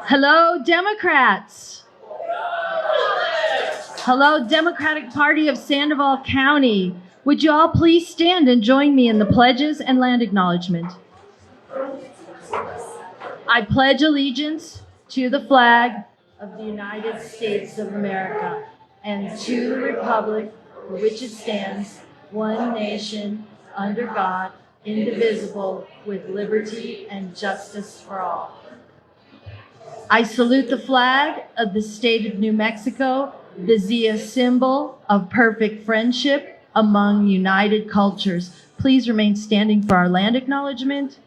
Hello, Democrats. Hello, Democratic Party of Sandoval County. Would you all please stand and join me in the pledges and land acknowledgement? I pledge allegiance to the flag of the United States of America and to the republic for which it stands, one nation, under God, indivisible, with liberty and justice for all. I salute the flag of the state of New Mexico, the Zia symbol of perfect friendship among united cultures. Please remain standing for our land acknowledgement.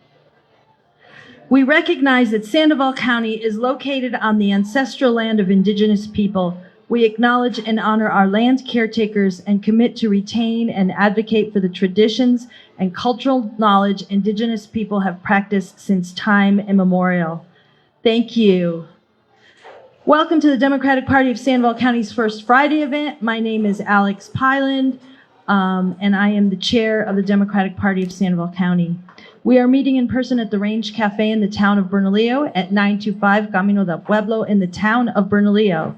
We recognize that Sandoval County is located on the ancestral land of Indigenous people. We acknowledge and honor our land caretakers and commit to retain and advocate for the traditions and cultural knowledge Indigenous people have practiced since time immemorial. Thank you. Welcome to the Democratic Party of Sandoval County's First Friday event. My name is Alex Pyland, and I am the chair of the Democratic Party of Sandoval County. We are meeting in person at the Range Cafe in the town of Bernalillo at 925 Camino del Pueblo in the town of Bernalillo.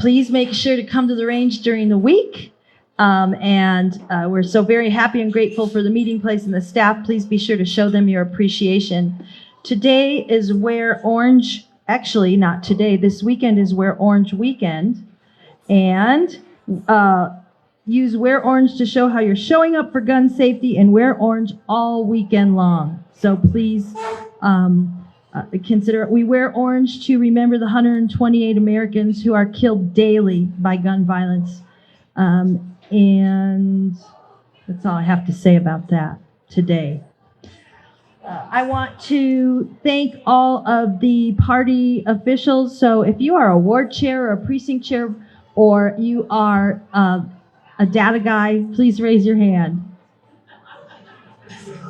Please make sure to come to the Range during the week. We're so very happy and grateful for the meeting place and the staff. Please be sure to show them your appreciation. Today is Wear Orange, actually not today, this weekend is Wear Orange Weekend. And use Wear Orange to show how you're showing up for gun safety, and wear orange all weekend long. So please consider it. We wear orange to remember the 128 Americans who are killed daily by gun violence. And that's all I have to say about that today. I want to thank all of the party officials. So if you are a ward chair or a precinct chair, or you are a data guy, please raise your hand.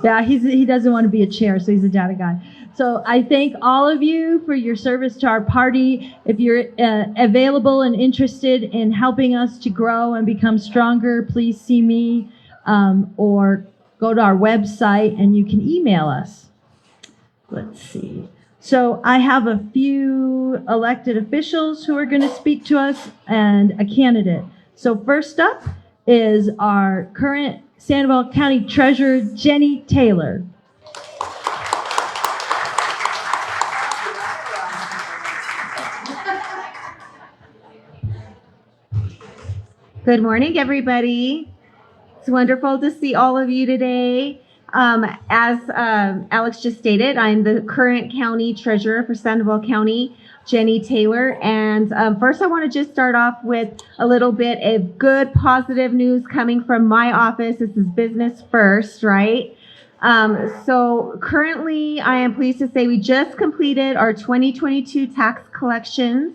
Yeah, he doesn't want to be a chair, so he's a data guy. So I thank all of you for your service to our party. If you're available and interested in helping us to grow and become stronger, please see me or go to our website and you can email us. Let's see. So I have a few elected officials who are going to speak to us and a candidate. So first up is our current Sandoval County Treasurer, Jenny Taylor. Good morning, everybody. It's wonderful to see all of you today. As Alex just stated, I'm the current county treasurer for Sandoval County, Jenny Taylor. And first, I want to just start off with a little bit of good, positive news coming from my office. This is business first, right? So currently, I am pleased to say we just completed our 2022 tax collections.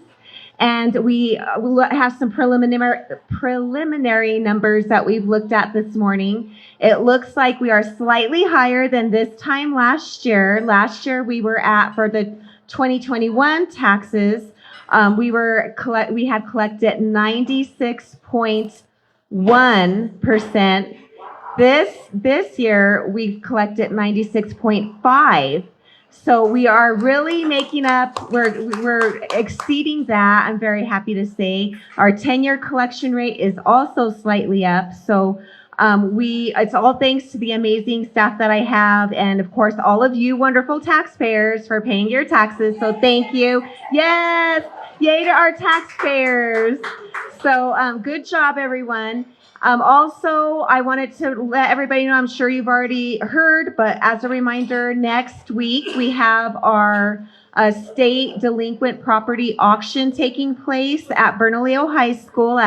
And we have some preliminary numbers that we've looked at this morning. It looks like we are slightly higher than this time last year. Last year we were at, for the 2021 taxes, we had collected 96.1%. This year we've collected 96.5%. So we are really making up, we're exceeding that, I'm very happy to say. Our 10-year collection rate is also slightly up. So it's all thanks to the amazing staff that I have, and of course all of you wonderful taxpayers for paying your taxes. So thank you. Yes, yay to our taxpayers. So good job, everyone. Also, I wanted to let everybody know, I'm sure you've already heard, but as a reminder, next week we have our state delinquent property auction taking place at Bernalillo High School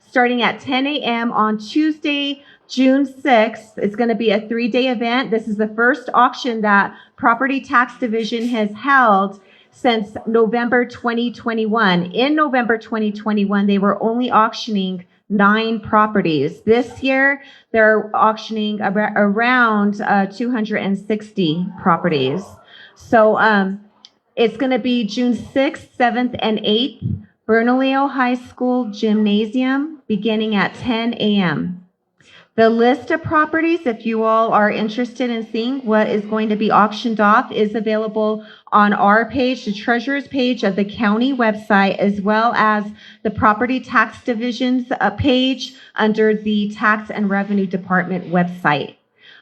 starting at 10 a.m. on Tuesday, June 6th. It's going to be a 3-day event. This is the first auction that Property Tax Division has held since November 2021. In November 2021, they were only auctioning 9 properties. This year, they're auctioning around 260 properties. So it's going to be June 6th, 7th, and 8th, Bernalillo High School Gymnasium, beginning at 10 a.m. The list of properties, if you all are interested in seeing what is going to be auctioned off, is available on our page, the treasurer's page of the county website, as well as the property tax division's page under the tax and revenue department website.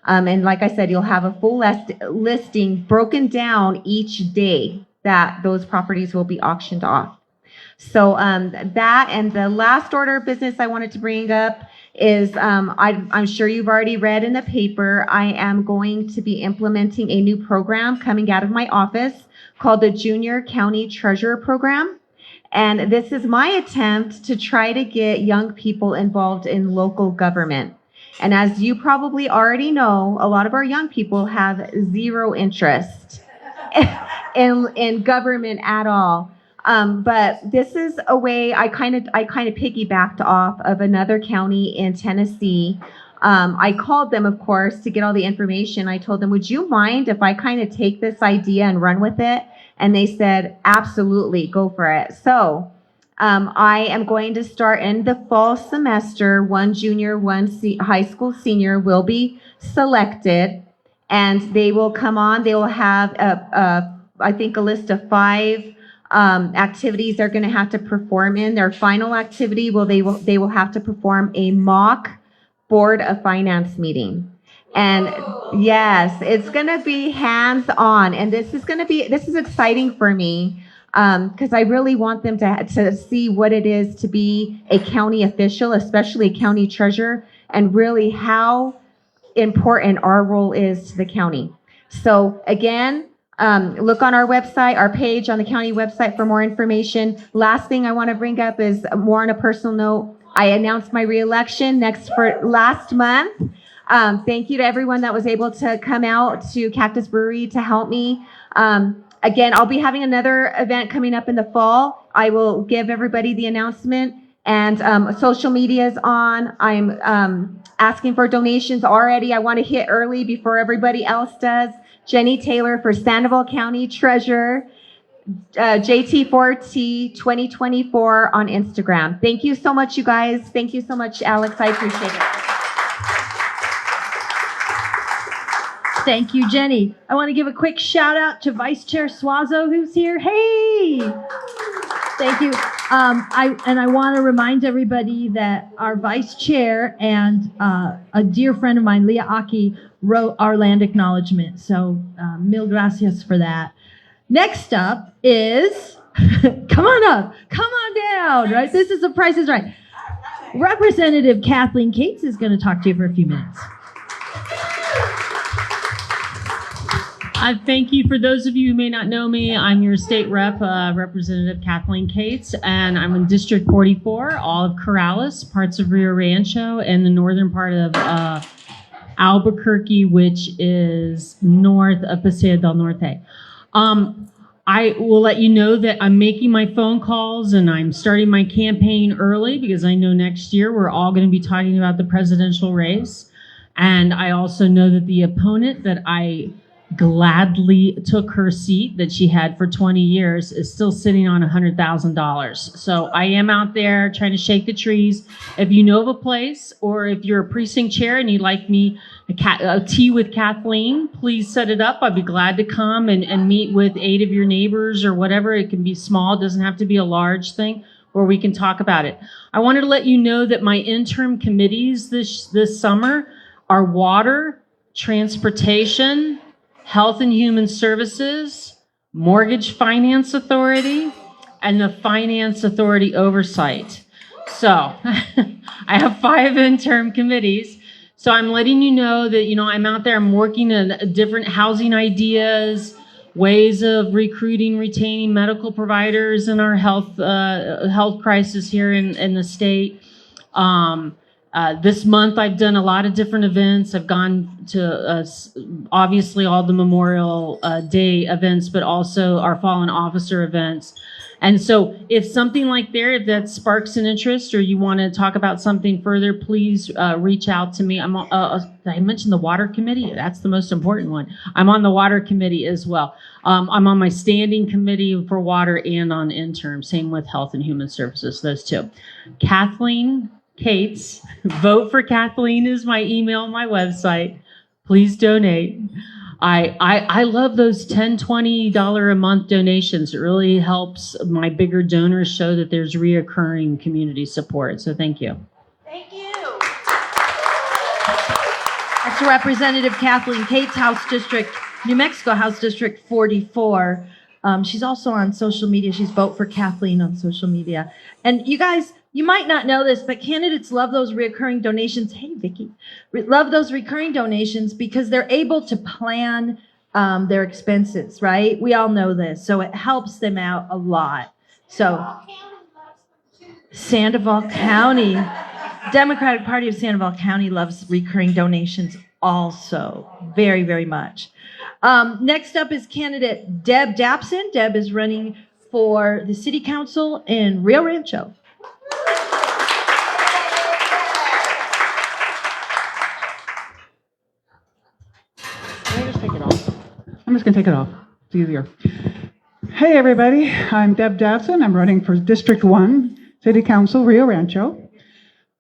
And like I said, you'll have a full listing broken down each day that those properties will be auctioned off. So that, and the last order of business I wanted to bring up is I'm sure you've already read in the paper, I am going to be implementing a new program coming out of my office called the Junior County Treasurer Program. And this is my attempt to try to get young people involved in local government. And as you probably already know, a lot of our young people have zero interest in government at all. But this is a way I kind of piggybacked off of another county in Tennessee. I called them, of course, to get all the information. I told them, would you mind if I kind of take this idea and run with it? And they said, absolutely, go for it. So I am going to start in the fall semester. One junior, one high school senior will be selected, and they will come on. They will have, I think, a list of 5 activities they're going to have to perform in. Their final activity they will have to perform a mock Board of Finance meeting. And yes, it's going to be hands-on, and this is exciting for me because I really want them to see what it is to be a county official, especially a county treasurer, and really how important our role is to the county. So again, look on our website, our page on the county website for more information. Last thing I want to bring up is more on a personal note. I announced my reelection last month. Thank you to everyone that was able to come out to Cactus Brewery to help me. Again, I'll be having another event coming up in the fall. I will give everybody the announcement, and social media is on. I'm asking for donations already. I want to hit early before everybody else does. Jenny Taylor for Sandoval County Treasurer, JT4T 2024 on Instagram. Thank you so much, you guys. Thank you so much, Alex. I appreciate it. Thank you, Jenny. I want to give a quick shout out to Vice Chair Suazo, who's here. Hey! Thank you. I want to remind everybody that our Vice Chair and a dear friend of mine, Leah Aki, wrote our land acknowledgement. So mil gracias for that. Next up is, come on down, right? This is the Price is Right. Representative Kathleen Cates is going to talk to you for a few minutes. Thank you. For those of you who may not know me, I'm your state rep, Representative Kathleen Cates, and I'm in District 44, all of Corrales, parts of Rio Rancho, and the northern part of Albuquerque, which is north of Paseo del Norte. I will let you know that I'm making my phone calls and I'm starting my campaign early because I know next year we're all going to be talking about the presidential race. And I also know that the opponent that I gladly took her seat that she had for 20 years is still sitting on $100,000. So I am out there trying to shake the trees. If you know of a place, or if you're a precinct chair and you'd like me a tea with Kathleen, please set it up. I'd be glad to come and meet with 8 of your neighbors or whatever. It can be small, it doesn't have to be a large thing, where we can talk about it. I wanted to let you know that my interim committees this summer are water, transportation, Health and Human Services, Mortgage Finance Authority, and the Finance Authority Oversight. So I have 5 interim committees. So I'm letting you know that, I'm out there, I'm working on different housing ideas, ways of recruiting, retaining medical providers in our health crisis here in the state. This month, I've done a lot of different events. I've gone to obviously all the Memorial Day events, but also our fallen officer events. And so if something like if that sparks an interest or you want to talk about something further, please reach out to me. I mentioned the water committee. That's the most important one. I'm on the water committee as well. I'm on my standing committee for water and on interim. Same with Health and Human Services, those 2. Kathleen Kate's. Vote for Kathleen is my email, my website. Please donate. I love those $10, $20 a month donations. It really helps my bigger donors show that there's reoccurring community support. So thank you. Thank you. That's Representative Kathleen Kate's House District, New Mexico House District 44. She's also on social media. She's Vote for Kathleen on social media. And you guys, you might not know this, but candidates love those recurring donations. Hey, Vicki. Love those recurring donations because they're able to plan their expenses, right? We all know this. So it helps them out a lot. So Sandoval County, Democratic Party of Sandoval County loves recurring donations also very, very much. Next up is candidate Deb Dapson. Deb is running for the city council in Rio Rancho. I'm just going to take it off. It's easier. Hey, everybody. I'm Deb Dapson. I'm running for District 1, City Council, Rio Rancho.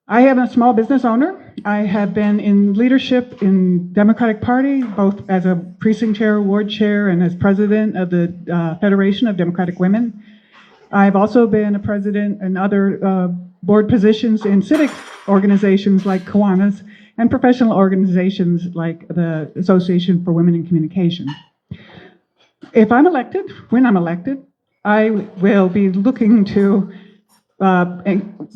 I am a small business owner. I have been in leadership in Democratic Party, both as a precinct chair, ward chair, and as president of the Federation of Democratic Women. I've also been a president in other board positions in civic organizations like Kiwanis and professional organizations like the Association for Women in Communication. If I'm elected, when I'm elected, I will be looking to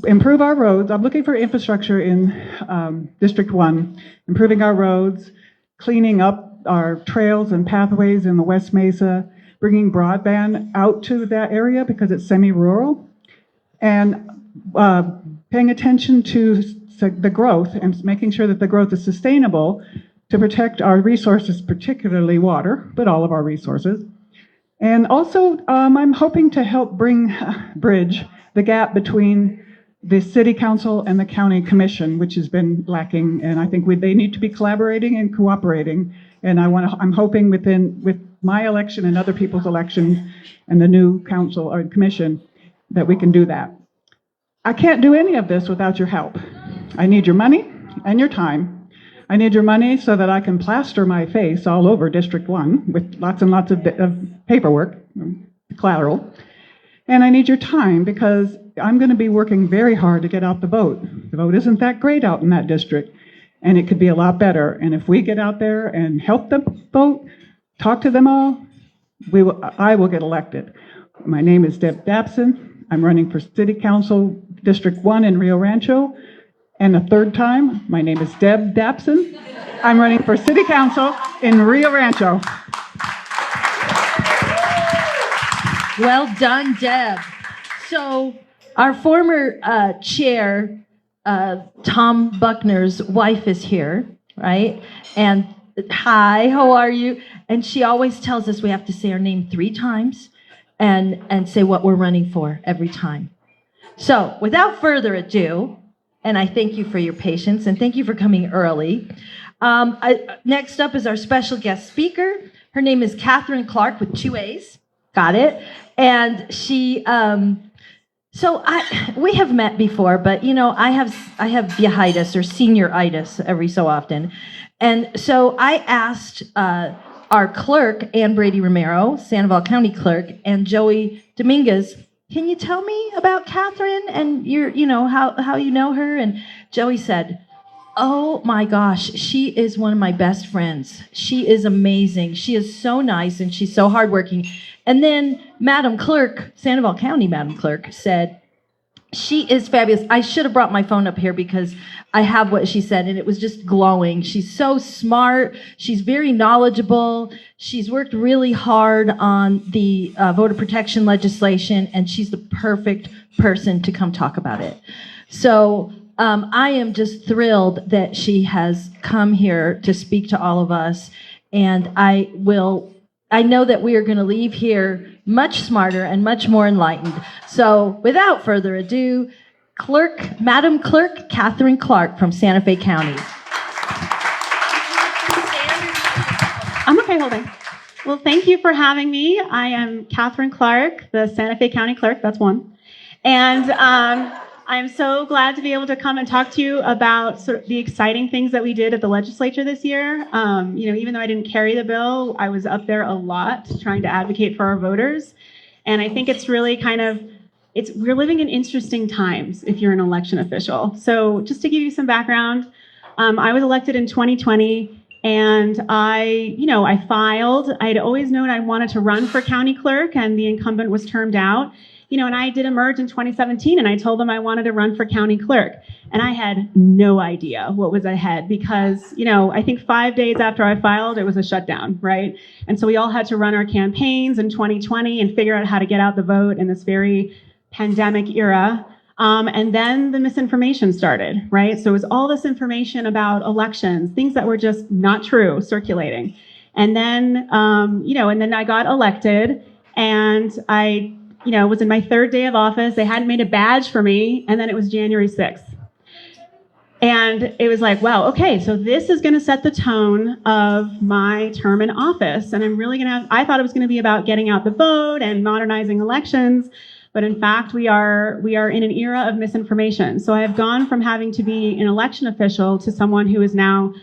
improve our roads. I'm looking for infrastructure in District 1, improving our roads, cleaning up our trails and pathways in the West Mesa, bringing broadband out to that area because it's semi-rural, and paying attention to the growth and making sure that the growth is sustainable to protect our resources, particularly water, but all of our resources. And also, I'm hoping to help bridge the gap between the City Council and the County Commission, which has been lacking, and I think they need to be collaborating and cooperating. And I'm hoping with my election and other people's elections and the new council or commission that we can do that. I can't do any of this without your help. I need your money and your time. I need your money so that I can plaster my face all over District 1 with lots and lots of paperwork, collateral. And I need your time because I'm going to be working very hard to get out the vote. The vote isn't that great out in that district, and it could be a lot better. And if we get out there and help them vote, talk to them all, I will get elected. My name is Deb Dapson. I'm running for City Council District 1 in Rio Rancho. And the third time, my name is Deb Dapson. I'm running for City Council in Rio Rancho. Well done, Deb. So our former chair, Tom Buckner's wife is here, right? And hi, how are you? And she always tells us we have to say our name 3 times and say what we're running for every time. So without further ado, and I thank you for your patience and thank you for coming early. Next up is our special guest speaker. Her name is Katherine Clerk with 2 A's. Got it? And she, we have met before, but you know, I have viejitis or senioritis every so often. And so I asked our clerk, Ann Brady Romero, Sandoval County Clerk, and Joey Dominguez, can you tell me about Katherine and how you know her? And Joey said, oh my gosh, she is one of my best friends. She is amazing. She is so nice and she's so hardworking. And then Madam Clerk, Sandoval County Madam Clerk, said, she is fabulous. I should have brought my phone up here because I have what she said, and it was just glowing. She's so smart. She's very knowledgeable. She's worked really hard on the voter protection legislation, and she's the perfect person to come talk about it. So I am just thrilled that she has come here to speak to all of us, and I know that we are going to leave here much smarter and much more enlightened. So without further ado, Madam Clerk Katherine Clerk from Santa Fe County. I'm okay, holding. Well, thank you for having me. I am Katherine Clerk, the Santa Fe County Clerk, that's one. And I'm so glad to be able to come and talk to you about sort of the exciting things that we did at the legislature this year. Even though I didn't carry the bill, I was up there a lot trying to advocate for our voters. And I think it's really we're living in interesting times if you're an election official. So just to give you some background, I was elected in 2020. And I filed. I had always known I wanted to run for county clerk, and the incumbent was termed out. And I did emerge in 2017, and I told them I wanted to run for county clerk. And I had no idea what was ahead because, I think 5 days after I filed, it was a shutdown, right? And so we all had to run our campaigns in 2020 and figure out how to get out the vote in this very pandemic era. And then the misinformation started, right? So it was all this information about elections, things that were just not true, circulating. And then, and then I got elected, and I, was in my third day of office. They hadn't made a badge for me, and then it was January 6th. And it was like, wow, okay, so this is going to set the tone of my term in office. And I'm really I thought it was going to be about getting out the vote and modernizing elections. But in fact, we are in an era of misinformation. So I have gone from having to be an election official to someone who is now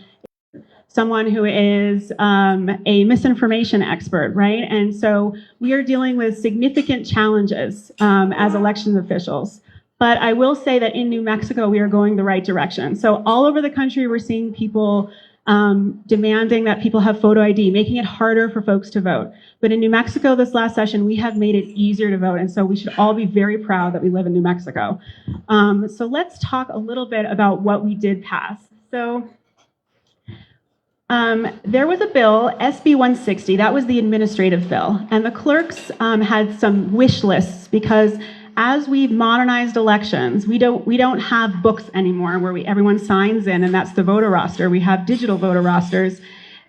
someone who is a misinformation expert, right? And so we are dealing with significant challenges as election officials. But I will say that in New Mexico, we are going the right direction. So all over the country, we're seeing people demanding that people have photo ID, making it harder for folks to vote. But in New Mexico this last session, we have made it easier to vote. And so we should all be very proud that we live in New Mexico. So let's talk a little bit about what we did pass. So there was a bill, SB 160, that was the administrative bill. And the clerks had some wish lists because as we've modernized elections, we don't have books anymore where everyone signs in and that's the voter roster. We have digital voter rosters,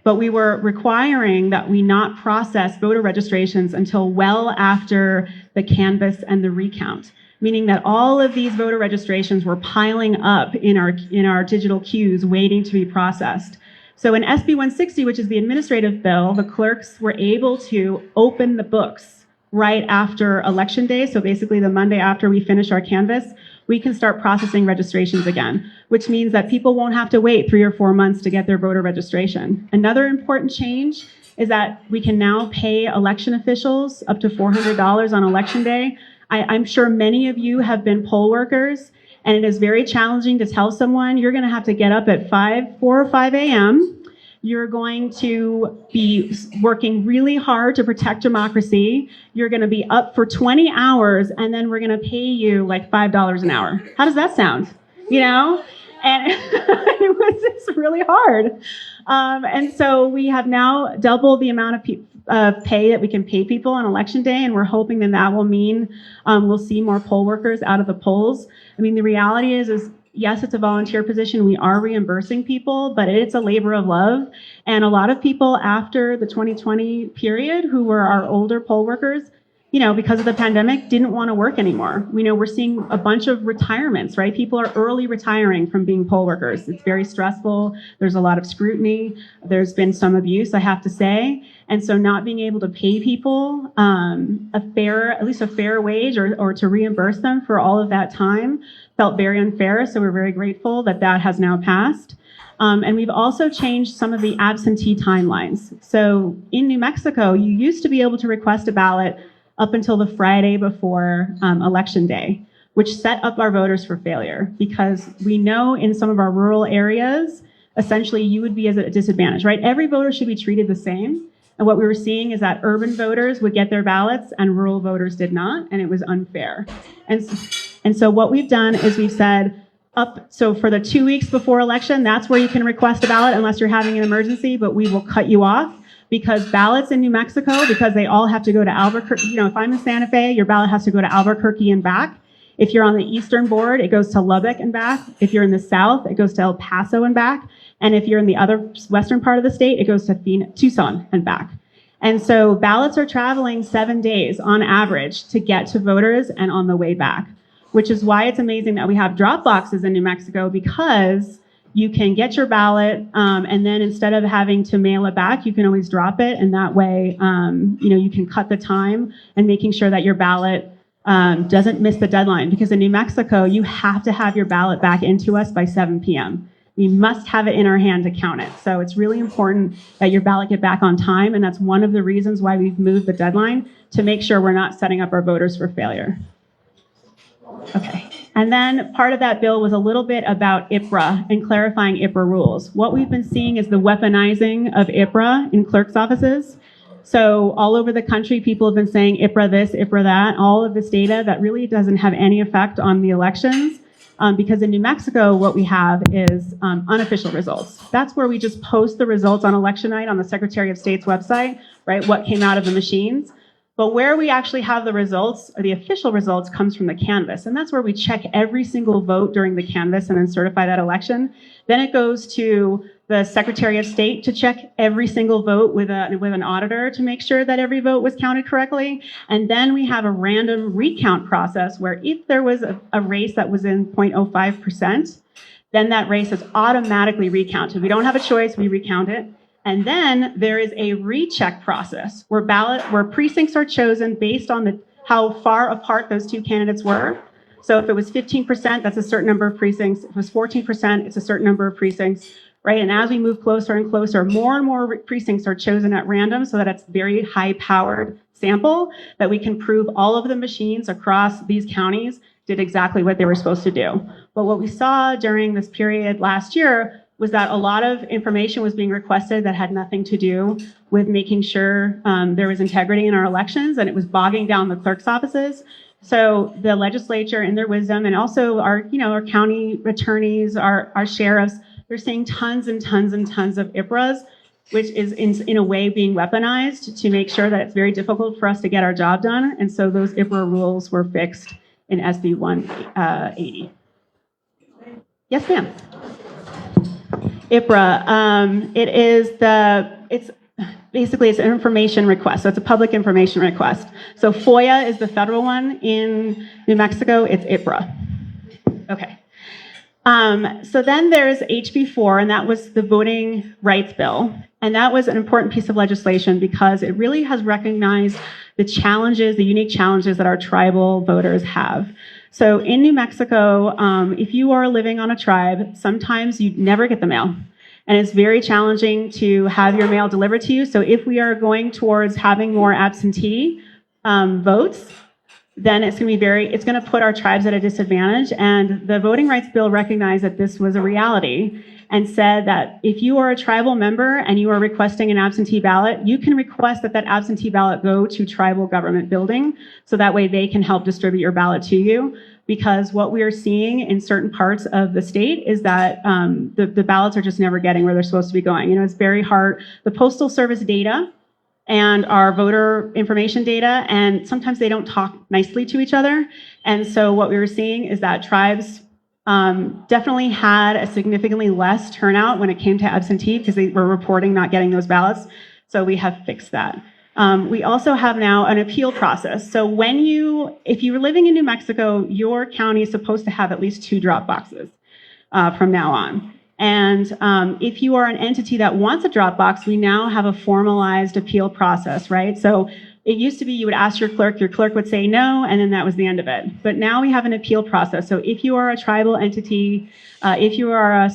but we were requiring that we not process voter registrations until well after the canvass and the recount, meaning that all of these voter registrations were piling up in our digital queues waiting to be processed. So in SB 160, which is the administrative bill, the clerks were able to open the books right after Election Day. So basically the Monday after we finish our canvass, we can start processing registrations again, which means that people won't have to wait 3 or 4 months to get their voter registration. Another important change is that we can now pay election officials up to $400 on Election Day. I'm sure many of you have been poll workers, and it is very challenging to tell someone you're going to have to get up at 4 or 5 a.m. You're going to be working really hard to protect democracy. You're going to be up for 20 hours, and then we're going to pay you like $5 an hour. How does that sound? And it's really hard. And so we have now doubled the amount of pay that we can pay people on Election Day, and we're hoping that will mean we'll see more poll workers out of the polls. I mean, the reality is yes, it's a volunteer position. We are reimbursing people, but it's a labor of love. And a lot of people after the 2020 period who were our older poll workers, because of the pandemic, didn't want to work anymore. We're seeing a bunch of retirements, right? People are early retiring from being poll workers. It's very stressful. There's a lot of scrutiny. There's been some abuse, I have to say. And so not being able to pay people at least a fair wage or to reimburse them for all of that time felt very unfair. So we're very grateful that has now passed. And we've also changed some of the absentee timelines. So in New Mexico, you used to be able to request a ballot up until the Friday before Election Day, which set up our voters for failure because we know in some of our rural areas, essentially you would be at a disadvantage, right? Every voter should be treated the same. And what we were seeing is that urban voters would get their ballots and rural voters did not, and it was unfair. And so what we've done is we've said, so for the 2 weeks before election, that's where you can request a ballot unless you're having an emergency, but we will cut you off because ballots in New Mexico, because they all have to go to Albuquerque, if I'm in Santa Fe, your ballot has to go to Albuquerque and back. If you're on the eastern board, it goes to Lubbock and back. If you're in the south, it goes to El Paso and back. And if you're in the other western part of the state, it goes to Tucson and back. And so ballots are traveling 7 days on average to get to voters and on the way back, which is why it's amazing that we have drop boxes in New Mexico because you can get your ballot and then instead of having to mail it back, you can always drop it. And that way, you can cut the time and making sure that your ballot doesn't miss the deadline, because in New Mexico, you have to have your ballot back into us by 7 p.m. We must have it in our hand to count it. So it's really important that your ballot get back on time, and that's one of the reasons why we've moved the deadline, to make sure we're not setting up our voters for failure. Okay. And then part of that bill was a little bit about IPRA and clarifying IPRA rules. What we've been seeing is the weaponizing of IPRA in clerk's offices. So all over the country, people have been saying IPRA this, IPRA that, all of this data that really doesn't have any effect on the elections. Because in New Mexico, what we have is unofficial results. That's where we just post the results on election night on the Secretary of State's website, right? What came out of the machines. But where we actually have the results, or the official results, comes from the canvass. And that's where we check every single vote during the canvass and then certify that election. Then it goes to the Secretary of State to check every single vote with an auditor to make sure that every vote was counted correctly. And then we have a random recount process where if there was a race that was in 0.05%, then that race is automatically recounted. We don't have a choice, we recount it. And then there is a recheck process where precincts are chosen based on how far apart those two candidates were. So if it was 15%, that's a certain number of precincts. If it was 14%, it's a certain number of precincts, right? And as we move closer and closer, more and more precincts are chosen at random, so that it's very high-powered sample that we can prove all of the machines across these counties did exactly what they were supposed to do. But what we saw during this period last year was that a lot of information was being requested that had nothing to do with making sure there was integrity in our elections, and it was bogging down the clerk's offices. So the legislature, in their wisdom, and also our county attorneys, our sheriffs, they're seeing tons and tons and tons of IPRAs, which is in a way being weaponized to make sure that it's very difficult for us to get our job done. And so those IPRA rules were fixed in SB 180. Yes, ma'am. IPRA, it's basically an information request. So it's a public information request. So FOIA is the federal one. In New Mexico, it's IPRA. Okay. So then there's HB4, and that was the Voting Rights Bill. And that was an important piece of legislation because it really has recognized the challenges, the unique challenges that our tribal voters have. So in New Mexico, if you are living on a tribe, sometimes you never get the mail. And it's very challenging to have your mail delivered to you. So if we are going towards having more absentee votes, then it's going to put our tribes at a disadvantage. And the Voting Rights Bill recognized that this was a reality and said that if you are a tribal member and you are requesting an absentee ballot, you can request that absentee ballot go to tribal government building, so that way they can help distribute your ballot to you. Because what we are seeing in certain parts of the state is that the ballots are just never getting where they're supposed to be going. It's very hard. The Postal Service data and our voter information data, and sometimes they don't talk nicely to each other. And so what we were seeing is that tribes definitely had a significantly less turnout when it came to absentee because they were reporting not getting those ballots. So we have fixed that. We also have now an appeal process. So if you're living in New Mexico, your county is supposed to have at least 2 drop boxes from now on. And if you are an entity that wants a drop box, we now have a formalized appeal process, right? So it used to be you would ask your clerk would say no, and then that was the end of it. But now we have an appeal process. So if you are a tribal entity, if you are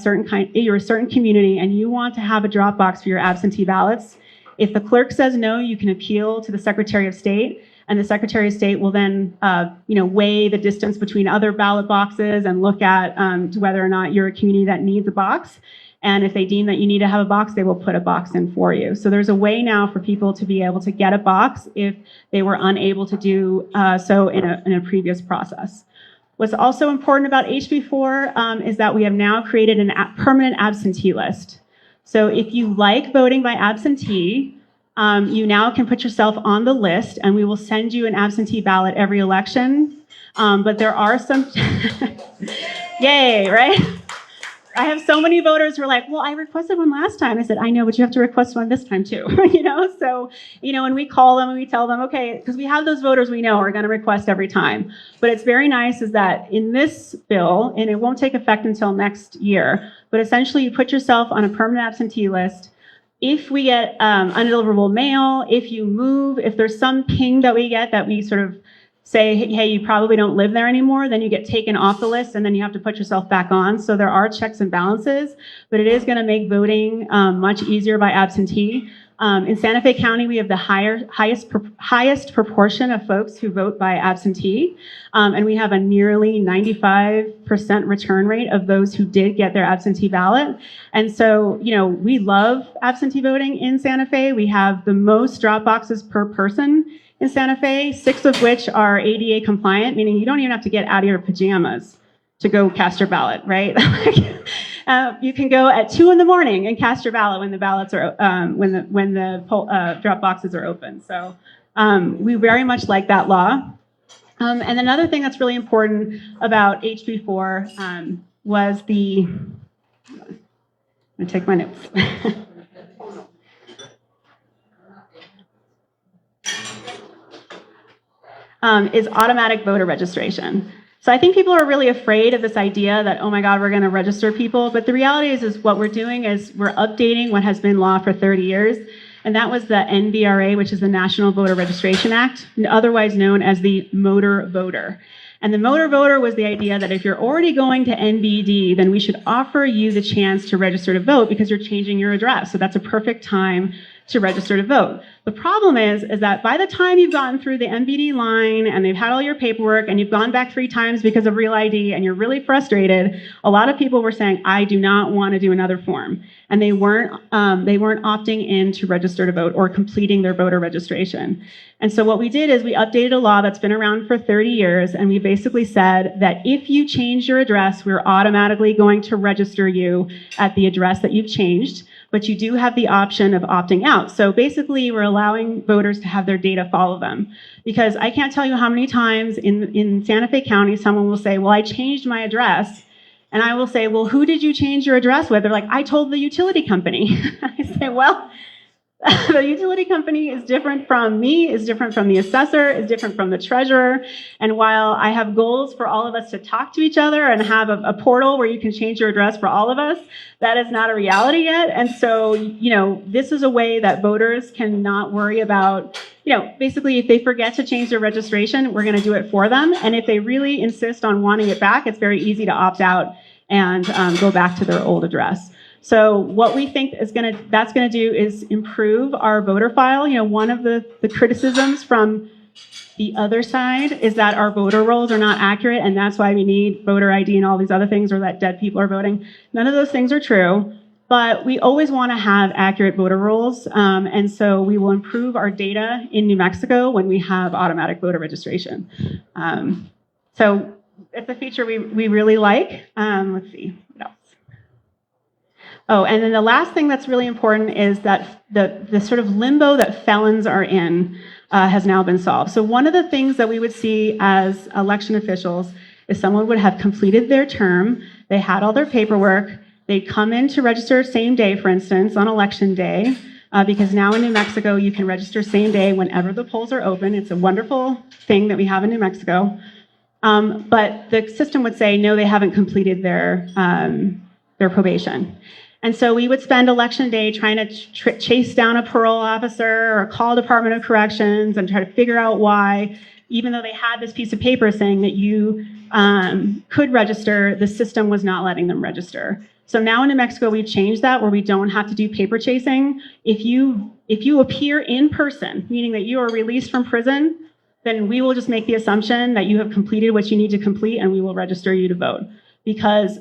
you're a certain community and you want to have a drop box for your absentee ballots, if the clerk says no, you can appeal to the Secretary of State, and the Secretary of State will then weigh the distance between other ballot boxes and look at whether or not you're a community that needs a box. And if they deem that you need to have a box, they will put a box in for you. So there's a way now for people to be able to get a box if they were unable to do so in a previous process. What's also important about HB4 is that we have now created a permanent absentee list. So if you like voting by absentee, you now can put yourself on the list, and we will send you an absentee ballot every election. But there are some, yay, right? I have so many voters who are like, well, I requested one last time. I said, I know, but you have to request one this time too. So, and we call them and we tell them, okay, because we have those voters we know are going to request every time. But it's very nice is that in this bill, and it won't take effect until next year, but essentially you put yourself on a permanent absentee list. If we get undeliverable mail, if you move, if there's some ping that we get that we sort of say, hey, you probably don't live there anymore, then you get taken off the list and then you have to put yourself back on. So there are checks and balances, but it is going to make voting much easier by absentee. In Santa Fe County, we have the highest proportion of folks who vote by absentee, and we have a nearly 95% return rate of those who did get their absentee ballot. And so, we love absentee voting in Santa Fe. We have the most drop boxes per person in Santa Fe, 6 of which are ADA compliant, meaning you don't even have to get out of your pajamas to go cast your ballot, right? You can go at 2 a.m. and cast your ballot when the ballots are when the drop boxes are open. So we very much like that law. And another thing that's really important about HB4 was the. I'm gonna take my notes. Is automatic voter registration. So I think people are really afraid of this idea that, oh my God, we're going to register people. But the reality is what we're doing is we're updating what has been law for 30 years. And that was the NVRA, which is the National Voter Registration Act, otherwise known as the Motor Voter. And the Motor Voter was the idea that if you're already going to NVD, then we should offer you the chance to register to vote because you're changing your address. So that's a perfect time to register to vote. The problem is that by the time you've gotten through the MVD line and they've had all your paperwork and you've gone back 3 times because of Real ID and you're really frustrated, a lot of people were saying, I do not want to do another form. And they weren't opting in to register to vote or completing their voter registration. And so what we did is we updated a law that's been around for 30 years, and we basically said that if you change your address, we're automatically going to register you at the address that you've changed, but you do have the option of opting out. So basically, we're allowing voters to have their data follow them. Because I can't tell you how many times in Santa Fe County, someone will say, well, I changed my address. And I will say, well, who did you change your address with? They're like, I told the utility company. I say, well, the utility company is different from me, is different from the assessor, is different from the treasurer. And while I have goals for all of us to talk to each other and have a portal where you can change your address for all of us, that is not a reality yet. And so, this is a way that voters can not worry about, basically if they forget to change their registration, we're going to do it for them. And if they really insist on wanting it back, it's very easy to opt out and go back to their old address. So what we think that's going to do is improve our voter file. One of the criticisms from the other side is that our voter rolls are not accurate, and that's why we need voter ID and all these other things, or that dead people are voting. None of those things are true, but we always want to have accurate voter rolls, and so we will improve our data in New Mexico when we have automatic voter registration. So it's a feature we really like. Let's see, what else? Oh, and then the last thing that's really important is that the sort of limbo that felons are in has now been solved. So one of the things that we would see as election officials is someone would have completed their term, they had all their paperwork, they'd come in to register same day, for instance, on election day, because now in New Mexico you can register same day whenever the polls are open. It's a wonderful thing that we have in New Mexico. But the system would say, no, they haven't completed their probation. And so we would spend election day trying to chase down a parole officer or call Department of Corrections and try to figure out why, even though they had this piece of paper saying that you could register, the system was not letting them register. So now in New Mexico, we've changed that where we don't have to do paper chasing. If you appear in person, meaning that you are released from prison, then we will just make the assumption that you have completed what you need to complete and we will register you to vote. Because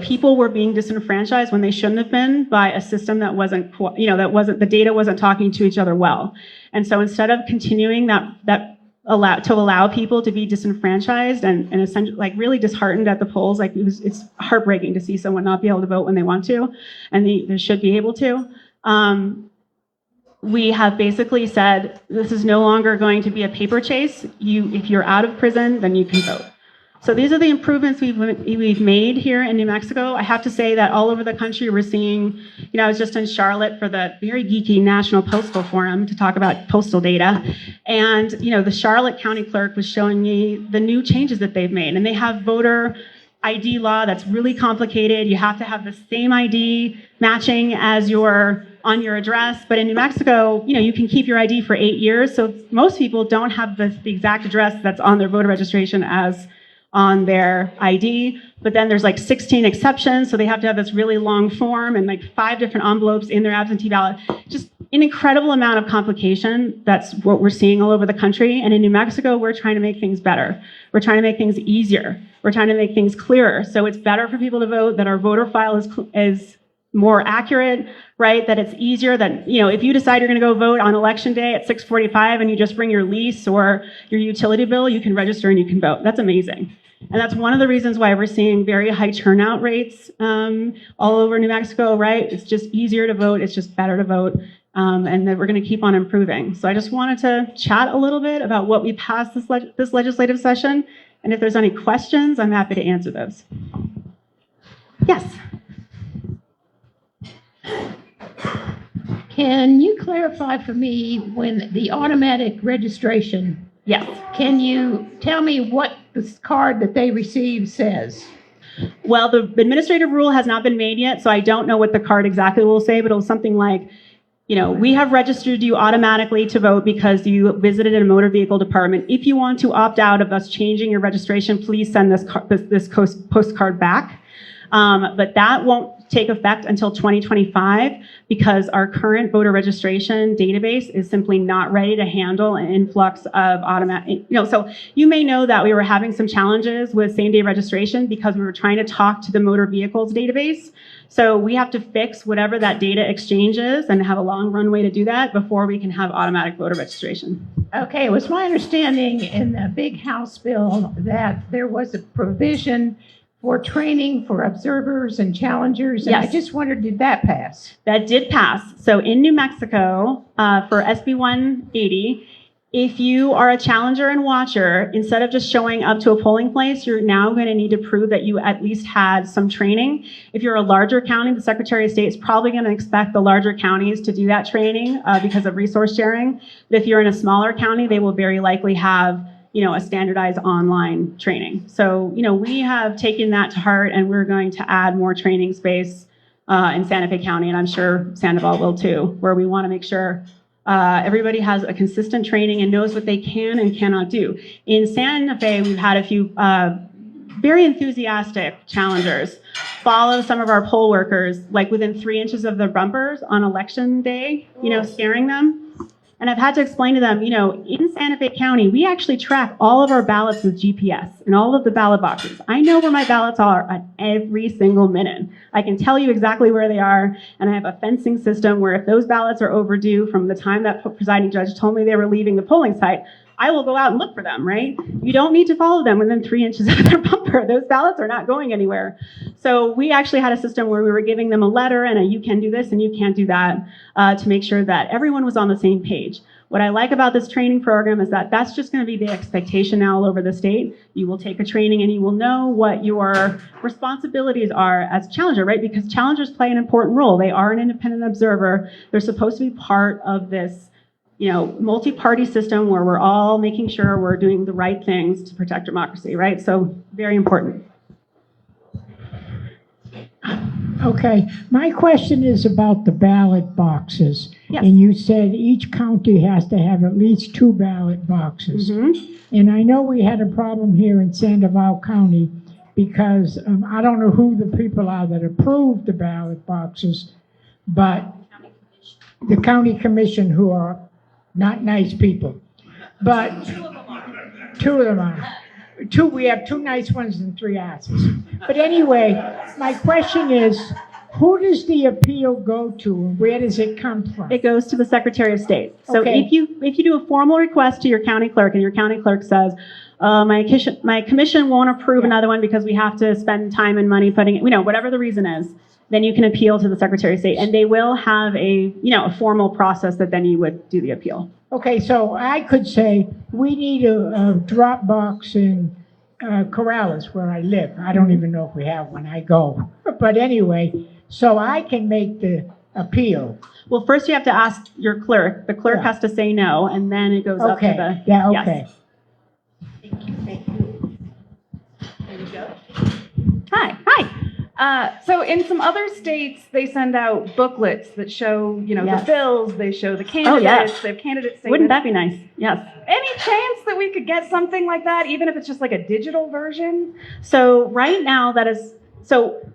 people were being disenfranchised when they shouldn't have been by a system that the data wasn't talking to each other well. And so instead of continuing to allow people to be disenfranchised and essentially like really disheartened at the polls, like it's heartbreaking to see someone not be able to vote when they want to, and they should be able to. We have basically said this is no longer going to be a paper chase. If you're out of prison, then you can vote. So these are the improvements we've made here in New Mexico. I have to say that all over the country we're seeing, I was just in Charlotte for the very geeky National Postal Forum to talk about postal data. And, the Charlotte County Clerk was showing me the new changes that they've made. And they have voter ID law that's really complicated. You have to have the same ID matching as your on your address. But in New Mexico, you can keep your ID for 8 years. So most people don't have the exact address that's on their voter registration as on their ID. But then there's like 16 exceptions. So they have to have this really long form and like 5 different envelopes in their absentee ballot. Just an incredible amount of complication. That's what we're seeing all over the country. And in New Mexico, we're trying to make things better. We're trying to make things easier. We're trying to make things clearer. So it's better for people to vote, that our voter file is more accurate, right? That it's easier, that, if you decide you're going to go vote on election day at 6:45 and you just bring your lease or your utility bill, you can register and you can vote. That's amazing. And that's one of the reasons why we're seeing very high turnout rates all over New Mexico, right? It's just easier to vote. It's just better to vote. And that we're going to keep on improving. So I just wanted to chat a little bit about what we passed this legislative session. And if there's any questions, I'm happy to answer those. Yes. Can you clarify for me when the automatic registration? Yes. Can you tell me what this card that they receive says? Well, the administrative rule has not been made yet, so I don't know what the card exactly will say, but it'll something like, we have registered you automatically to vote because you visited a motor vehicle department. If you want to opt out of us changing your registration, please send this postcard back. But that won't take effect until 2025 because our current voter registration database is simply not ready to handle an influx of automatic, so you may know that we were having some challenges with same-day registration because we were trying to talk to the motor vehicles database. So we have to fix whatever that data exchange is and have a long runway to do that before we can have automatic voter registration. Okay, it was my understanding in the big House bill that there was a provision for training for observers and challengers, and Yes. I just wondered, did that pass? That did pass. So in New Mexico, for SB 180, if you are a challenger and watcher, instead of just showing up to a polling place, you're now going to need to prove that you at least had some training. If you're a larger county, the Secretary of State is probably going to expect the larger counties to do that training because of resource sharing. But if you're in a smaller county, they will very likely have a standardized online training. So, we have taken that to heart and we're going to add more training space in Santa Fe County, and I'm sure Sandoval will too, where we want to make sure everybody has a consistent training and knows what they can and cannot do. In Santa Fe, we've had a few very enthusiastic challengers follow some of our poll workers, like within 3 inches of their bumpers on election day, scaring them. And I've had to explain to them, in Santa Fe County, we actually track all of our ballots with GPS in all of the ballot boxes. I know where my ballots are at every single minute. I can tell you exactly where they are, and I have a fencing system where if those ballots are overdue from the time that presiding judge told me they were leaving the polling site, I will go out and look for them, right? You don't need to follow them within 3 inches of their bumper. Those ballots are not going anywhere. So we actually had a system where we were giving them a letter and a you can do this and you can't do that to make sure that everyone was on the same page. What I like about this training program is that that's just going to be the expectation now all over the state. You will take a training and you will know what your responsibilities are as a challenger, right? Because challengers play an important role. They are an independent observer. They're supposed to be part of this multi-party system where we're all making sure we're doing the right things to protect democracy, right? So very important. Okay, my question is about the ballot boxes. Yes. And you said each county has to have at least 2 ballot boxes. Mm-hmm. And I know we had a problem here in Sandoval County because I don't know who the people are that approved the ballot boxes, but the county commission, who are not nice people. But 2 of them are. We have 2 nice ones and 3 asses. But anyway, my question is, who does the appeal go to and where does it come from? It goes to the Secretary of State. So Okay. if you do a formal request to your county clerk and your county clerk says, my commission won't approve another one because we have to spend time and money putting it, whatever the reason is, then you can appeal to the Secretary of State, and they will have a formal process that then you would do the appeal. Okay, so I could say, we need a drop box in Corrales, where I live. I don't even know if we have one. I go. But anyway, so I can make the appeal. Well, first you have to ask your clerk. The clerk has to say no, and then it goes up to Okay, the... yeah, yes. okay. Thank you. There you go. Hi. So in some other states, they send out booklets that show, Yes. the bills, they show the candidates, they have candidate statements. Wouldn't that be nice? Yes. Any chance that we could get something like that, even if it's just like a digital version? So right now,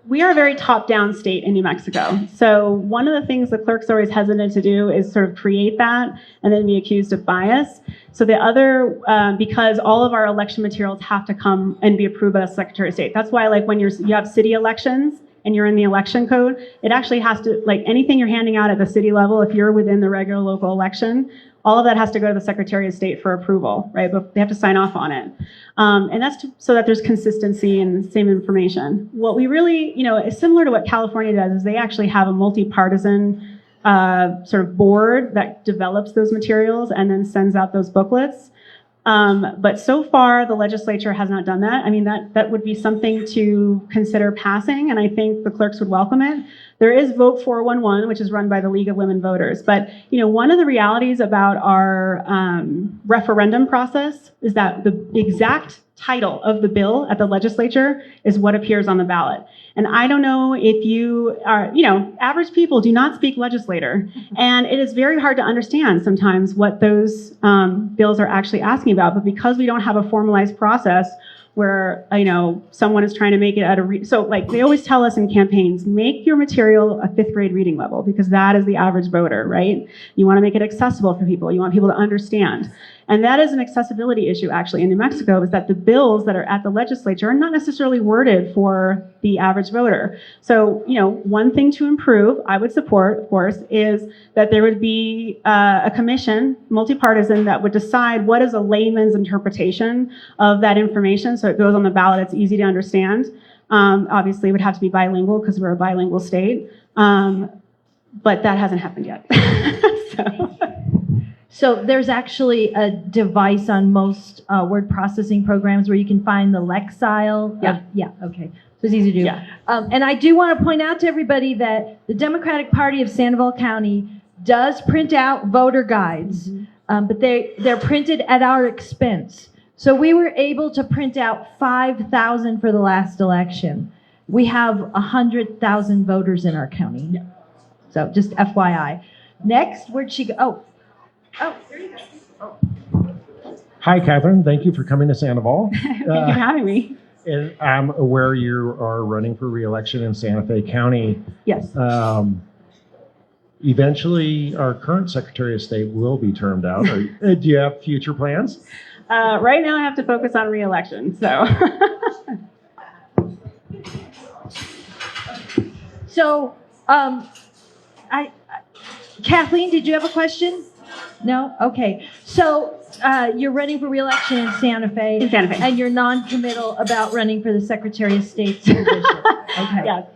we are a very top-down state in New Mexico. So one of the things the clerk's always hesitant to do is sort of create that and then be accused of bias. So the other, because all of our election materials have to come and be approved by the Secretary of State. That's why, like, when you have city elections and you're in the election code, it actually has to, like, anything you're handing out at the city level, if you're within the regular local election, all of that has to go to the Secretary of State for approval, right? But they have to sign off on it. And that's so that there's consistency and same information. What we really, is similar to what California does, is they actually have a multi-partisan sort of board that develops those materials and then sends out those booklets. But so far, the legislature has not done that. I mean, that would be something to consider passing, and I think the clerks would welcome it. There is Vote 411, which is run by the League of Women Voters. But, one of the realities about our referendum process is that the exact title of the bill at the legislature is what appears on the ballot. And I don't know if you are, average people do not speak legislator. And it is very hard to understand sometimes what those bills are actually asking about. But because we don't have a formalized process where, someone is trying to make it at so like they always tell us in campaigns, make your material a 5th grade reading level, because that is the average voter, right? You want to make it accessible for people. You want people to understand. And that is an accessibility issue, actually, in New Mexico, is that the bills that are at the legislature are not necessarily worded for the average voter. So, one thing to improve, I would support, of course, is that there would be a commission, multi-partisan, that would decide what is a layman's interpretation of that information, so it goes on the ballot, it's easy to understand. Obviously, it would have to be bilingual, because we're a bilingual state. But that hasn't happened yet. So there's actually a device on most word processing programs where you can find the Lexile. Yeah. Okay. So it's easy to do. Yeah. And I do want to point out to everybody that the Democratic Party of Sandoval County does print out voter guides, but they're printed at our expense. So we were able to print out 5,000 for the last election. We have 100,000 voters in our county. Yeah. So just FYI. Next, where'd she go? Oh, there you go. Oh. Hi, Catherine. Thank you for coming to Sandoval. Thank you for having me. And I'm aware you are running for re-election in Santa Fe County. Yes. Eventually, our current Secretary of State will be termed out. Do you have future plans? Right now, I have to focus on re-election. So, Kathleen, did you have a question? No? Okay. So you're running for re-election in Santa Fe. In Santa Fe. And you're non-committal about running for the Secretary of State's position. Okay. Yes.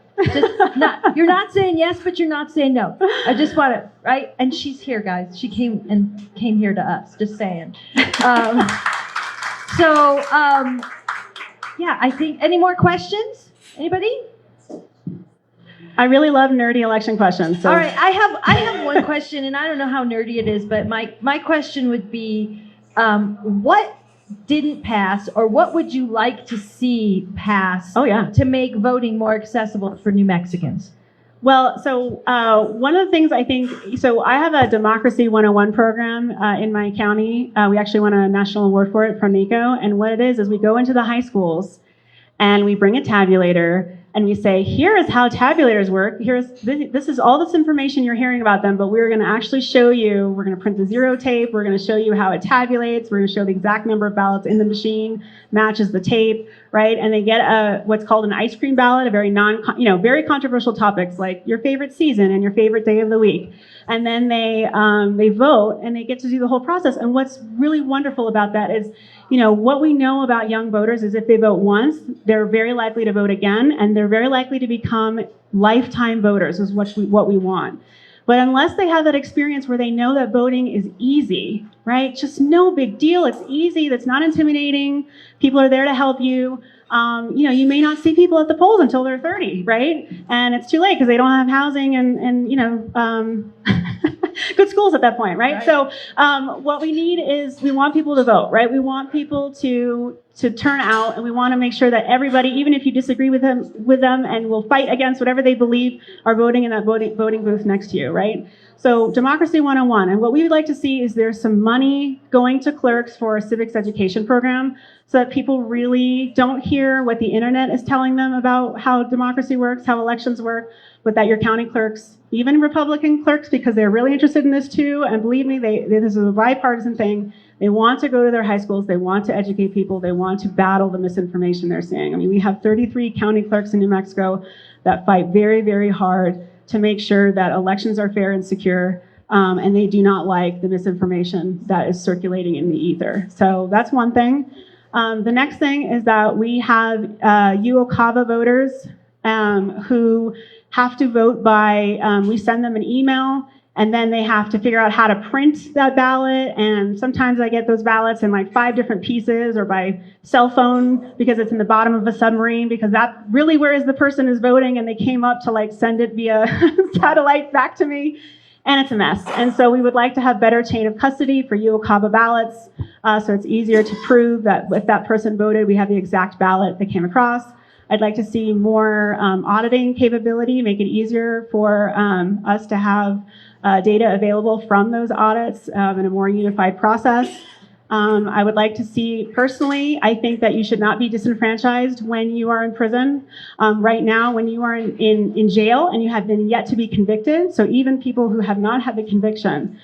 You're not saying yes, but you're not saying no. I just want to, right? And she's here, guys. She came here to us, just saying. Yeah, I think, any more questions? Anybody? I really love nerdy election questions. So. All right, I have one question, and I don't know how nerdy it is, but my question would be, what didn't pass, or what would you like to see pass to make voting more accessible for New Mexicans? Well, so one of the things I think, so I have a Democracy 101 program in my county. We actually won a national award for it from NACO, and what it is we go into the high schools and we bring a tabulator and we say, here is how tabulators work. This is all this information you're hearing about them, but we're going to actually show you, we're going to print the zero tape, we're going to show you how it tabulates, we're going to show the exact number of ballots in the machine, matches the tape, right? And they get what's called an ice cream ballot, a very very controversial topics like your favorite season and your favorite day of the week. And then they vote and they get to do the whole process. And what's really wonderful about that is, what we know about young voters is if they vote once, they're very likely to vote again, and they're very likely to become lifetime voters, is what we want. But unless they have that experience where they know that voting is easy, right? Just no big deal. It's easy. That's not intimidating. People are there to help you. You may not see people at the polls until they're 30, right? And it's too late because they don't have housing and good schools at that point, right? So what we need is we want people to vote, right? We want people to to turn out, and we want to make sure that everybody, even if you disagree with them and will fight against whatever they believe, are voting in that voting booth next to you, right? So Democracy 101, and what we would like to see is there's some money going to clerks for a civics education program so that people really don't hear what the internet is telling them about how democracy works, how elections work, but that your county clerks, even Republican clerks, because they're really interested in this too, and believe me, this is a bipartisan thing. They want to go to their high schools, they want to educate people, they want to battle the misinformation they're seeing. I mean, we have 33 county clerks in New Mexico that fight very, very hard to make sure that elections are fair and secure, and they do not like the misinformation that is circulating in the ether. So that's one thing. The next thing is that we have UOCAVA voters who have to vote by, we send them an email, and then they have to figure out how to print that ballot. And sometimes I get those ballots in like 5 different pieces, or by cell phone because it's in the bottom of a submarine, because that really where is the person is voting, and they came up to like send it via satellite back to me, and it's a mess. And so we would like to have better chain of custody for UOCAVA ballots, so it's easier to prove that if that person voted, we have the exact ballot that came across. I'd like to see more auditing capability, make it easier for us to have data available from those audits in a more unified process. I would like to see, personally, I think that you should not be disenfranchised when you are in prison. Right now, when you are in jail and you have been yet to be convicted, so even people who have not had the conviction,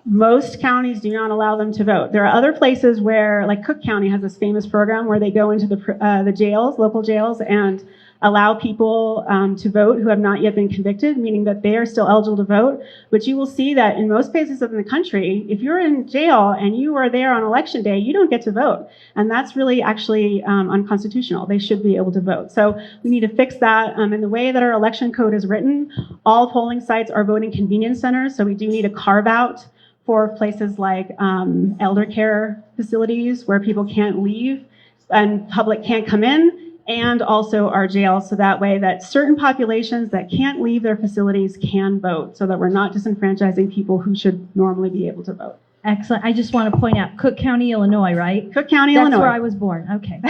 most counties do not allow them to vote. There are other places where, like Cook County has this famous program where they go into the jails, local jails, and allow people to vote who have not yet been convicted, meaning that they are still eligible to vote. But you will see that in most places in the country, if you're in jail and you are there on election day, you don't get to vote. And that's really actually unconstitutional. They should be able to vote. So we need to fix that. And the way that our election code is written, all polling sites are voting convenience centers. So we do need a carve out for places like elder care facilities where people can't leave and public can't come in, and also our jails, so that way that certain populations that can't leave their facilities can vote, so that we're not disenfranchising people who should normally be able to vote. Excellent. I just want to point out, Cook County, Illinois, right? Cook County, That's Illinois. where I was born. Okay.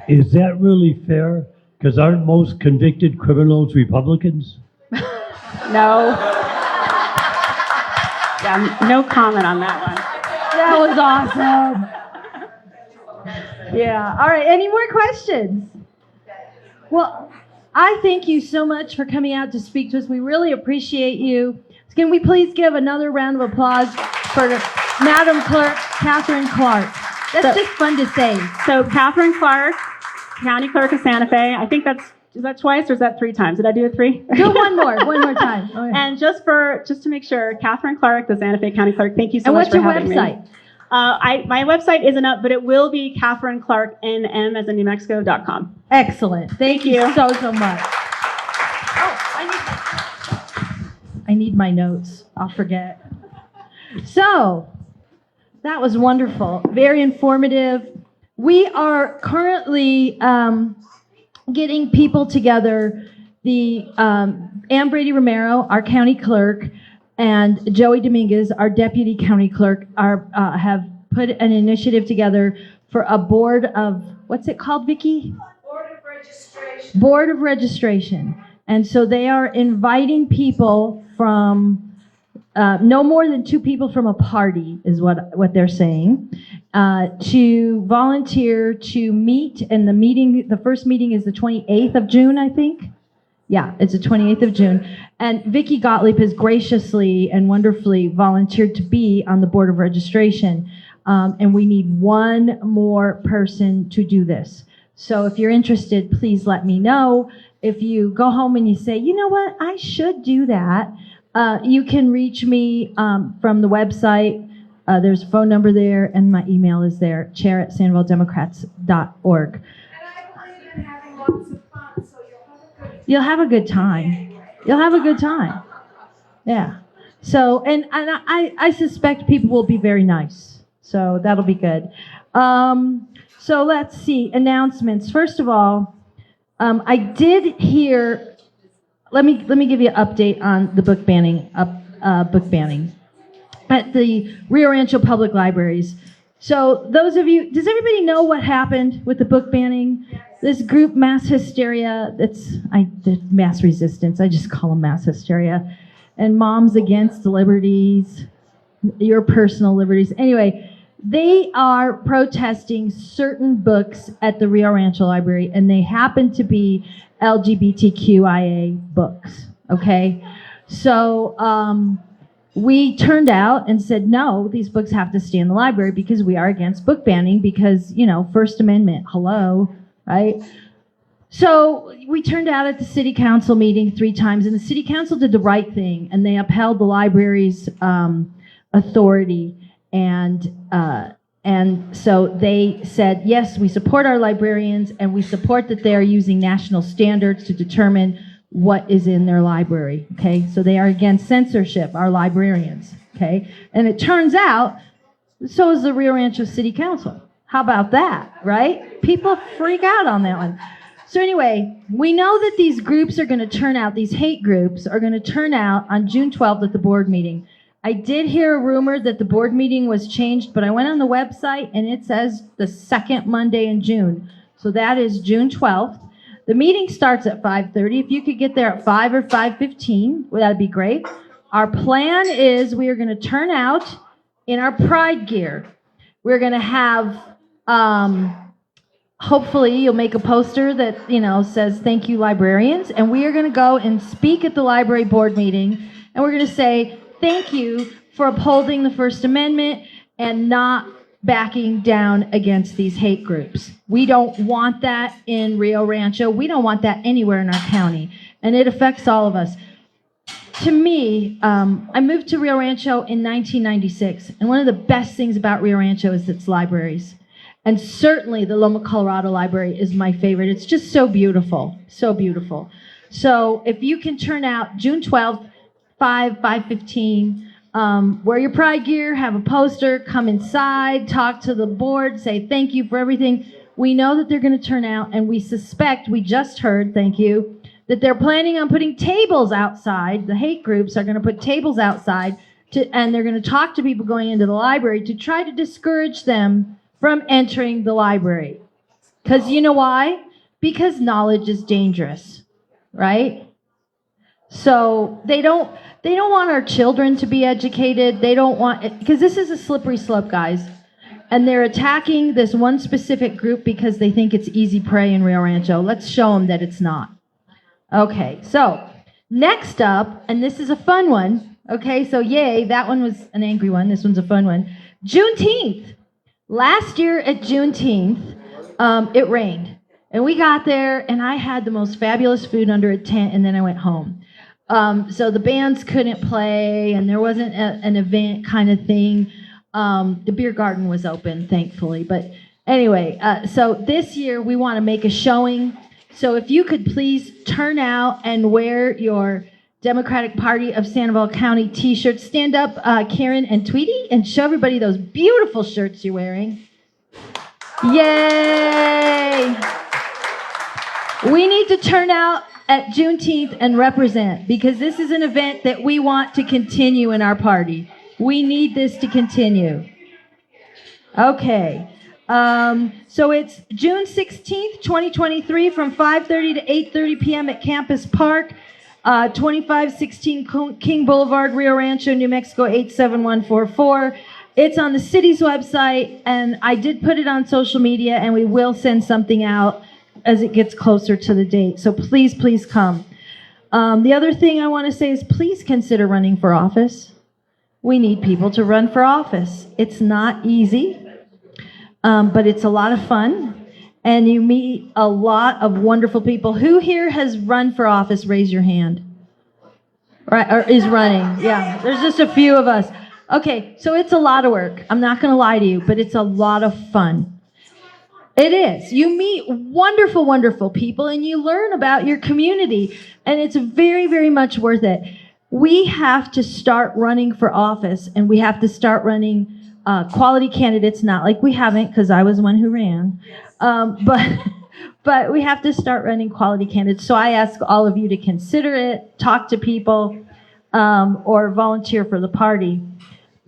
Is that really fair? Because aren't most convicted criminals Republicans? No. Yeah, no comment on that one. That was awesome. Yeah. All right. Any more questions? Well, I thank you so much for coming out to speak to us. We really appreciate you. Can we please give another round of applause for Madam Clerk Katherine Clark? That's just fun to say. So Katherine Clark, County Clerk of Santa Fe. I think is that twice or is that 3 times? Did I do it 3? Do one more time. Oh, yeah. And just to make sure, Katherine Clark, the Santa Fe County Clerk, thank you so much for having me. And what's your website? My website isn't up, but it will be Katherine Clark NM as in New Mexico.com. Excellent. Thank you so much. Oh, I need my notes. I'll forget. So, that was wonderful. Very informative. We are currently getting people together. Ann Brady Romero, our county clerk, and Joey Dominguez, our deputy county clerk, have put an initiative together for a board of, what's it called, Vicki? Board of Registration. Board of Registration. And so they are inviting people from, no more than 2 people from a party is what they're saying, to volunteer to meet. And the first meeting is the 28th of June, I think. Yeah, it's the 28th of June. And Vicki Gottlieb has graciously and wonderfully volunteered to be on the Board of Registration. And we need 1 more person to do this. So if you're interested, please let me know. If you go home and you say, you know what, I should do that, you can reach me from the website. There's a phone number there, and my email is there, chair@sandovalldemocrats.org. You'll have a good time. You'll have a good time. Yeah. So, and I suspect people will be very nice. So that'll be good. So let's see, announcements. First of all, I did hear, let me give you an update on the book banning. At the Rio Rancho Public Libraries, So those of you, does everybody know what happened with the book banning? This group, mass hysteria, the mass resistance, I just call them mass hysteria, and Moms Against Liberties, your personal liberties. Anyway, they are protesting certain books at the Rio Rancho Library, and they happen to be LGBTQIA books, okay? So we turned out and said, no, these books have to stay in the library because we are against book banning because, First Amendment, hello, right? So we turned out at the city council meeting 3 times, and the city council did the right thing, and they upheld the library's authority, and so they said, yes, we support our librarians, and we support that they are using national standards to determine what is in their library, okay? So they are against censorship, our librarians, okay? And it turns out, so is the Rio Rancho City Council. How about that, right? People freak out on that one. So anyway, we know that these groups are going to turn out, these hate groups are going to turn out on June 12th at the board meeting. I did hear a rumor that the board meeting was changed, but I went on the website and it says the second Monday in June. So that is June 12th. The meeting starts at 5:30. If you could get there at 5 or 5:15, well, that'd be great. Our plan is we are going to turn out in our pride gear. We're going to have, hopefully you'll make a poster that, says thank you librarians. And we are going to go and speak at the library board meeting. And we're going to say thank you for upholding the First Amendment and not backing down against these hate groups. We don't want that in Rio Rancho. We don't want that anywhere in our county. And it affects all of us. To me, I moved to Rio Rancho in 1996. And one of the best things about Rio Rancho is its libraries. And certainly the Loma Colorado Library is my favorite. It's just so beautiful, so beautiful. So if you can turn out June 12th, 5:15, wear your pride gear, have a poster, come inside, talk to the board, say thank you for everything. We know that they're going to turn out, and we suspect, we just heard, thank you, that they're planning on putting tables outside. The hate groups are going to put tables outside, and they're going to talk to people going into the library to try to discourage them from entering the library. Because you know why? Because knowledge is dangerous, right? So they don't want our children to be educated. They don't want, because this is a slippery slope, guys. And they're attacking this one specific group because they think it's easy prey in Rio Rancho. Let's show them that it's not. Okay, so next up, and this is a fun one. Okay, so yay, that one was an angry one. This one's a fun one. Juneteenth. Last year at Juneteenth, it rained. And we got there, and I had the most fabulous food under a tent, and then I went home. So the bands couldn't play, and there wasn't an event kind of thing. The beer garden was open, thankfully. But anyway, so this year we want to make a showing. So if you could please turn out and wear your Democratic Party of Sandoval County t-shirts. Stand up, Karen and Tweety, and show everybody those beautiful shirts you're wearing. Yay! We need to turn out at Juneteenth and represent, because this is an event that we want to continue in our party. We need this to continue. Okay. So it's June 16th, 2023, from 5:30 to 8:30 p.m. at Campus Park, 2516 King Boulevard, Rio Rancho, New Mexico, 87144. It's on the city's website, and I did put it on social media, and we will send something out as it gets closer to the date. So please, please come. The other thing I want to say is please consider running for office. We need people to run for office. It's not easy, but it's a lot of fun, and you meet a lot of wonderful people. Who here has run for office? Raise your hand. Right, or is running. Yeah, there's just a few of us. Okay, so it's a lot of work. I'm not going to lie to you, but it's a lot of fun. It is. You meet wonderful, wonderful people, and you learn about your community, and it's very, very much worth it. We have to start running for office, and we have to start running quality candidates, not like we haven't, because I was the one who ran, but we have to start running quality candidates. So I ask all of you to consider it, talk to people, or volunteer for the party.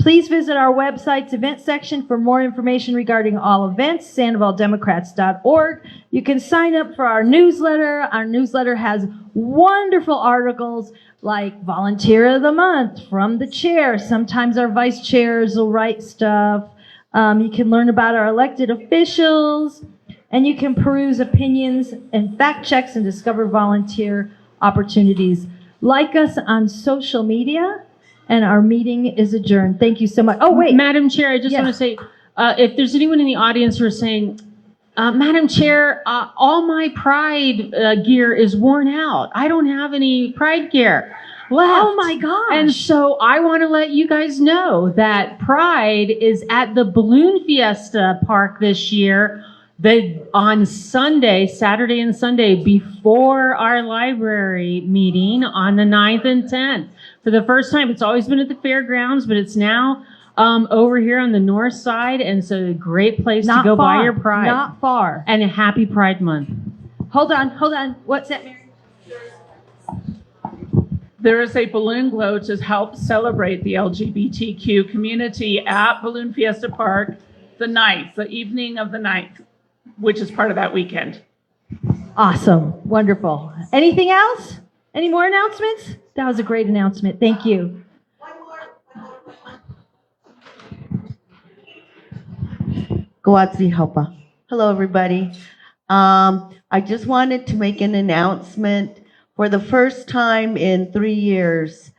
Please visit our website's event section for more information regarding all events, sandovaldemocrats.org. You can sign up for our newsletter. Our newsletter has wonderful articles like Volunteer of the Month from the chair. Sometimes our vice chairs will write stuff. You can learn about our elected officials, and you can peruse opinions and fact checks and discover volunteer opportunities. Like us on social media, and our meeting is adjourned. Thank you so much. Oh, wait. Madam Chair, I just Yes. want to say, if there's anyone in the audience who are saying, Madam Chair, all my Pride gear is worn out. I don't have any Pride gear left. Oh, my gosh. And so I want to let you guys know that Pride is at the Balloon Fiesta Park this year. On Sunday, Saturday and Sunday, before our library meeting on the 9th and 10th. For the first time, it's always been at the fairgrounds, but it's now over here on the north side, and so a great place to go buy your Pride. Not far. And a happy Pride Month. Hold on. What's that, Mary? There is a balloon glow to help celebrate the LGBTQ community at Balloon Fiesta Park the evening of the 9th, which is part of that weekend. Awesome. Wonderful. Anything else? Any more announcements? That was a great announcement. Thank you. Gawatsi Helpa. Hello, everybody. I just wanted to make an announcement. For the first time in 3 years,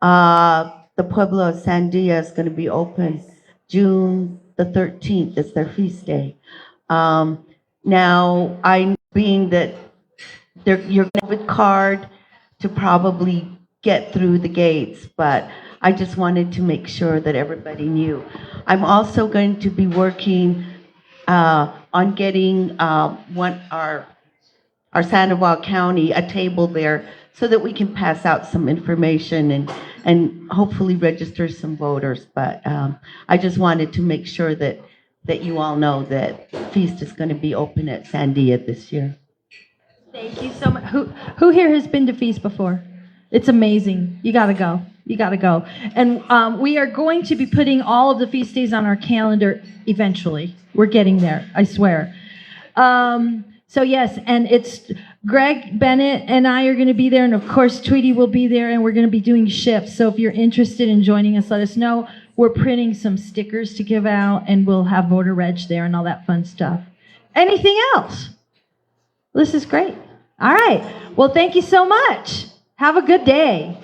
the Pueblo of Sandia is going to be open June the 13th. It's their feast day. Now, being that you're going to have a card to probably get through the gates, but I just wanted to make sure that everybody knew. I'm also going to be working on getting our Sandoval County a table there so that we can pass out some information and hopefully register some voters. But I just wanted to make sure that you all know that Feast is going to be open at Sandia this year. Thank you so much. Who here has been to Feast before? It's amazing. You got to go. You got to go. And we are going to be putting all of the feast days on our calendar eventually. We're getting there, I swear. So yes, and it's Greg Bennett and I are going to be there, and of course Tweety will be there, and we're going to be doing shifts. So if you're interested in joining us, let us know. We're printing some stickers to give out, and we'll have voter reg there and all that fun stuff. Anything else? This is great. All right. Well, thank you so much. Have a good day.